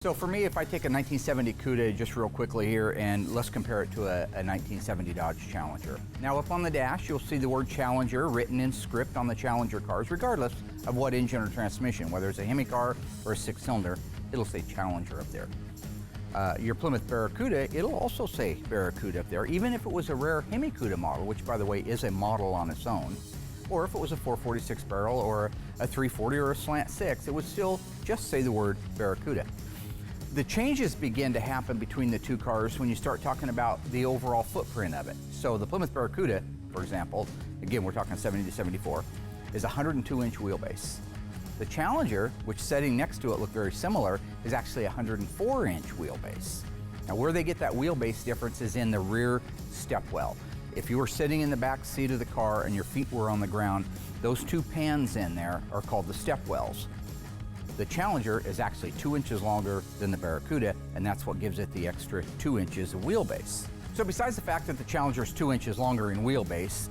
So for me, if I take a 1970 Cuda just real quickly here and let's compare it to a 1970 Dodge Challenger. Now up on the dash, you'll see the word Challenger written in script on the Challenger cars, regardless of what engine or transmission, whether it's a Hemi car or a six-cylinder, it'll say Challenger up there. Your Plymouth Barracuda, it'll also say Barracuda up there, even if it was a rare Hemi Cuda model, which by the way is a model on its own, or if it was a 446 barrel or a 340 or a slant 6, it would still just say the word Barracuda. The changes begin to happen between the two cars when you start talking about the overall footprint of it. So the Plymouth Barracuda, for example, again we're talking 70 to 74, is a 102-inch wheelbase. The Challenger, which setting next to it look very similar, is actually a 104-inch wheelbase. Now where they get that wheelbase difference is in the rear stepwell. If you were sitting in the back seat of the car and your feet were on the ground, those two pans in there are called the stepwells. The Challenger is actually 2 inches longer than the Barracuda, and that's what gives it the extra 2 inches of wheelbase. So besides the fact that the Challenger is 2 inches longer in wheelbase,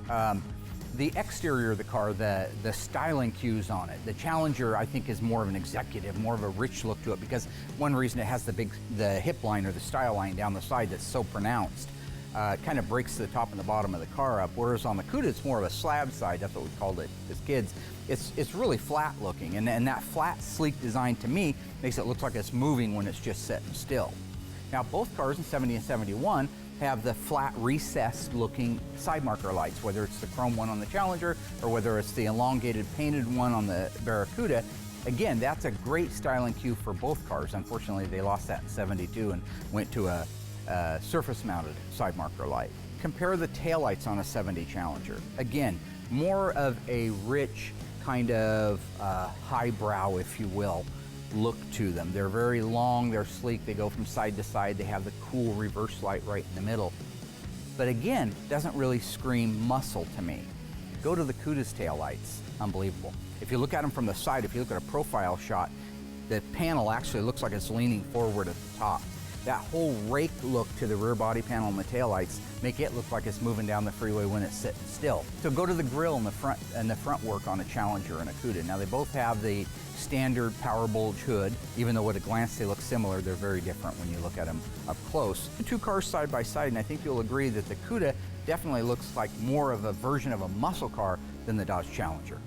the exterior of the car, the styling cues on it, the Challenger I think is more of an executive, more of a rich look to it, because one reason it has the hip line or the style line down the side that's so pronounced. It kind of breaks the top and the bottom of the car up, whereas on the Cuda it's more of a slab side. That's what we called it as kids. It's really flat looking, and that flat, sleek design to me makes it look like it's moving when it's just sitting still. Now both cars in 70 and 71 have the flat, recessed looking side marker lights, whether it's the chrome one on the Challenger or whether it's the elongated painted one on the Barracuda. Again, that's a great styling cue for both cars. Unfortunately, they lost that in 72 and went to a surface-mounted side marker light. Compare the taillights on a 70 Challenger. Again, more of a rich kind of highbrow, if you will, look to them. They're very long, they're sleek, they go from side to side, they have the cool reverse light right in the middle. But again, doesn't really scream muscle to me. Go to the Cuda's taillights, unbelievable. If you look at them from the side, if you look at a profile shot, the panel actually looks like it's leaning forward at the top. That whole rake look to the rear body panel and the taillights make it look like it's moving down the freeway when it's sitting still. So go to the grille and the front work on a Challenger and a Cuda. Now they both have the standard power bulge hood. Even though at a glance they look similar, they're very different when you look at them up close. The two cars side by side, and I think you'll agree that the Cuda definitely looks like more of a version of a muscle car than the Dodge Challenger.